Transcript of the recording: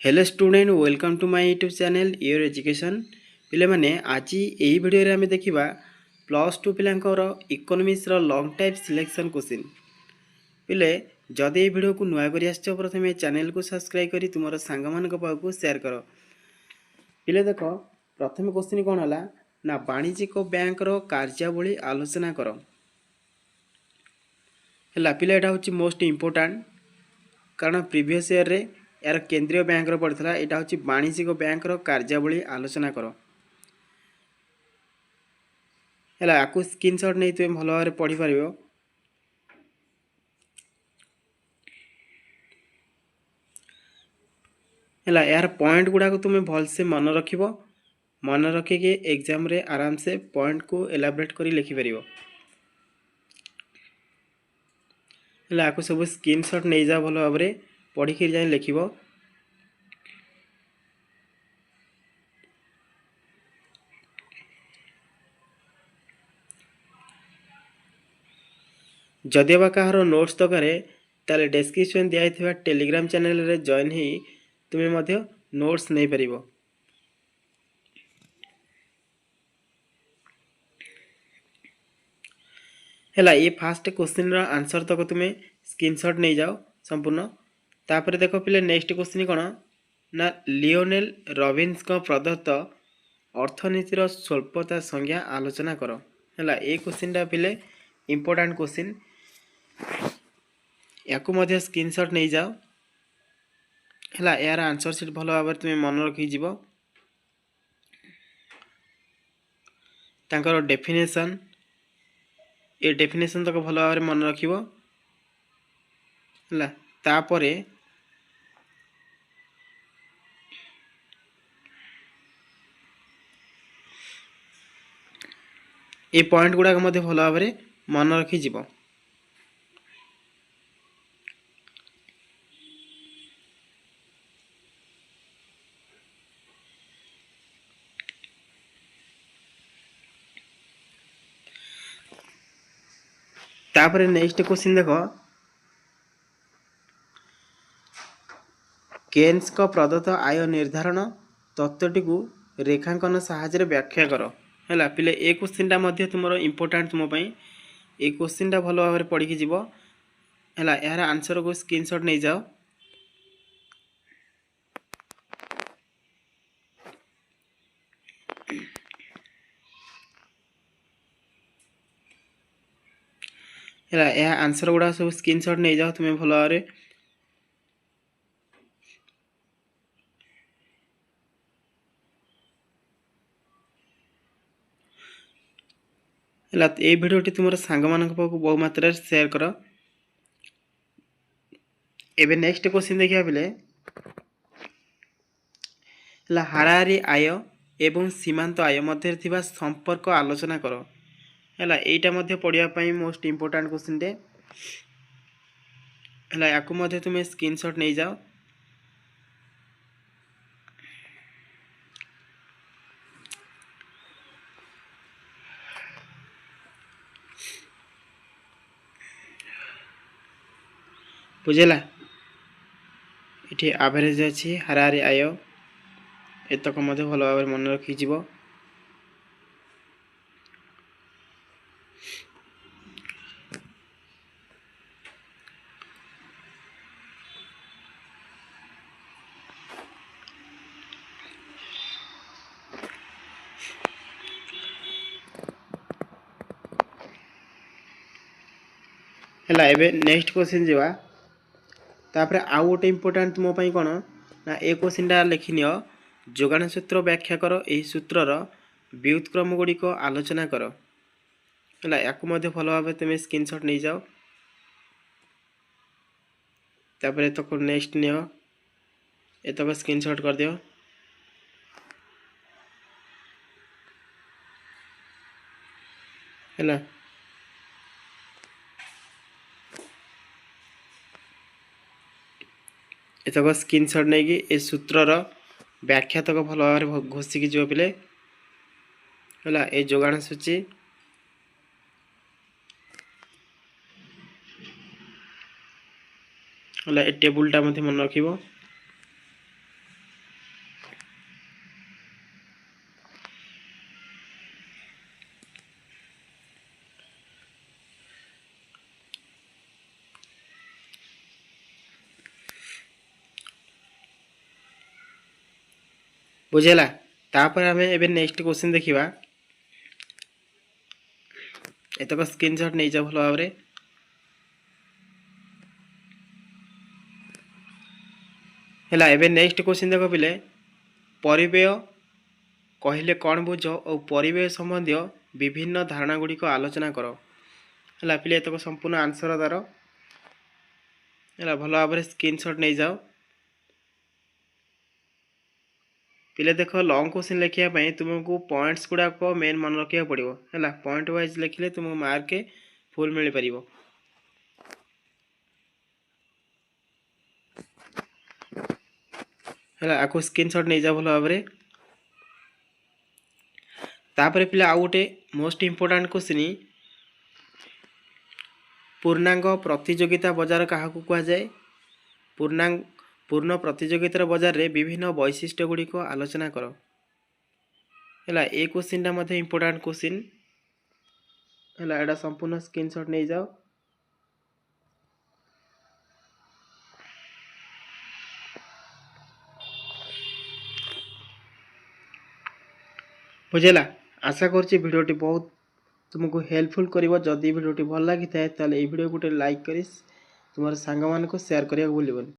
Hello student welcome to my YouTube channel your education पिले माने आज यही वीडियो रे हमें देखिबा प्लस टू पिलांकर इकोनॉमिक्स रो लॉन्ग टाइप सिलेक्शन क्वेश्चन पिले जदि ये वीडियो को नुआ करी आछो प्रथमे चैनल को सब्सक्राइब करी तुमरो सांग मान पाखु शेयर करो। पिले देखो प्रथम क्वेश्चन कोन हला ना वाणिज्यिक बैंक रो कार्यावली आलोचना करो। हला पिले एटा होची मोस्ट इंपोर्टेंट कारण प्रीवियस ईयर रे यार केंद्रीय बैंक रो पड़ता यहाँ हूँ वाणिज्यिक बैंक रो कार्यावली आलोचना कर आपको स्क्रीनशॉट नहीं तुम भल भाव पढ़ी पार यार पॉइंट गुड़ाक तुम्हें भलसे मन रख मन रखिकी एग्जाम रे आराम से पॉइंट को एलाबोरेट कर लिखिपर आपको सब स्क्रीनशॉट नहीं जाओ भल भाव पढ़ी जाए लिख जदि बा कहार नोट्स दरकार ताले डिस्क्रिप्शन दिया टेलीग्राम चैनल रे जॉइन ही तुम्हें मध्य नोट्स नहीं पारिबो। हैला ये फास्ट क्वेश्चन रा आंसर तक तुम्हें स्क्रीनशॉट नहीं जाओ संपूर्ण तापर देखो पिले नेक्स्ट क्वेश्चन कौन ना लियोनेल रॉबिन्स को प्रदत्त अर्थनीतिर स्वल्पता संज्ञा आलोचना करो। हैला ये क्वेश्चन टा पिले इंपोर्टेंट क्वेश्चन याकू मध्य स्क्रीनशॉट नहीं जाओ हैला यार आंसर सीट भल भाव तुम्हें मन रखी जीव तांकर डेफिनेशन ये डेफिनेशन तक भल भाव मन रखिबो हैला तापरे ये पॉइंट गुड़ाक मध्य भल भाव मन रखी जीव। तापर नेक्स्ट क्वेश्चन देखो केन्स को प्रदत्त आय निर्धारण तत्वटी को रेखांकन साहाय्य व्याख्या करो। हैला पिले ए क्वेश्चन मध्य तुमरो इंपोर्टेंट तुम पई ए क्वेश्चन भल भाव पढ़ी जीव हैला यार आंसर को स्क्रीनशॉट नहीं जाओ है आंसर गुड़ा सब स्क्रीनशॉट नहीं जाओ तुम्हें भल भाव ये भिडियोटी तुम सांग मान बहु मात्रा शेयर कर। एबे नेक्स्ट क्वेश्चन देखिया पिले हाराहारी आय एवं सीमांत आय मध्य थिबा संपर्क आलोचना करो। हैला एटा मध्य पढ़िया पई मोस्ट इंपोर्टेंट क्वेश्चन दे हैला याकू मध्य तुम स्क्रीनशॉट नहीं जाओ बुझेला ये एवरेज अच्छी हाराहारी आय एतक मध्य भल भाव मन रखी जीव। हैला एबे नेक्स्ट क्वेश्चन जीवा तापर आउ गोटे इंपोर्टेंट तुम पई कोन ना ए क्वेश्चन टा लिखिनियो जोगान सूत्र व्याख्या करो एही सूत्रर व्युत्क्रम गुड़ी को आलोचना करो। हैला याकू मध्य भल भाव तुम स्क्रीनशॉट नहीं जाओ तापर एतक नेक्स्ट नियो एतक स्क्रीनशॉट कर दियो हैला एतक स्क्रीनशॉट नहीं कि ए सूत्रर व्याख्या तक भल भाव घोषिकी जो पिले हैला ए जोगान सूची हैला ए टेबुलटा मध्य मन रखिबो ବୁଝିଲା। ତାପରେ ଆମେ ଏବେ ନେକ୍ସଟ क्वेश्चन ଦେଖିବା। ଏତକ ସ୍କ୍ରିନଶଟ ନେଇଯାଅ ଭଲ ଭାବରେ। ହେଲା ଏବେ ନେକ୍ସଟ क्वेश्चन ଦେଖ ପିଲେ, ପରିବ୍ୟୟ କହିଲେ କ'ଣ ବୁଝ ଓ ପରିବ୍ୟୟ ସମ୍ବନ୍ଧୀୟ ବିଭିନ୍ନ ଧାରଣା ଗୁଡ଼ିକ ଆଲୋଚନା କର। ହେଲା ପିଲେ ଏତକ ସମ୍ପୂର୍ଣ୍ଣ ଆନ୍ସର ତାର। ହେଲା ଭଲ ଭାବରେ ସ୍କ୍ରିନଶଟ ନେଇଯାଅ। ପିଲେ ଦେଖ ଲଙ୍ଗ क्वेश्चन लिखिया ପାଇଁ ତୁମକୁ ପଏଣ୍ଟସ୍ ଗୁଡ଼ାକ ମେନ୍ ମନେ ରଖିବାକୁ ପଡ଼ିବ। ହେଲା ପଏଣ୍ଟ ୱାଇଜ ଲେଖିଲେ ତୁମକୁ ମାର୍କ ଫୁଲ୍ ମିଳିପାରିବ। ହେଲା ଆକୁ ସ୍କ୍ରିନଶଟ ନେଇଯାଅ ଭଲ ଭାବରେ। तापर पिला आउ गोटे मोस्ट इम्पोर्टाट क्वेश्चन, पूर्णांग प्रतियोगिता बजार क्या कहुए। पूर्ण प्रतियोगितार बजार रे विभिन्न वैशिष्ट्य गुड़िक आलोचना कर। है ए क्वेश्चन टा इम्पोर्टाट क्वेश्चन है, एटा संपूर्ण स्क्रीनशॉट नहीं जाओ। बुझेगा। आशा करछि भिडियोटी बहुत तुमको हेल्पफुल करिवो। जदि भिडियोटी भल लगी थाए ताले ए भिडियो गोटे लाइक करी तुम सांग मानक शेयर करिया भूलिबनी।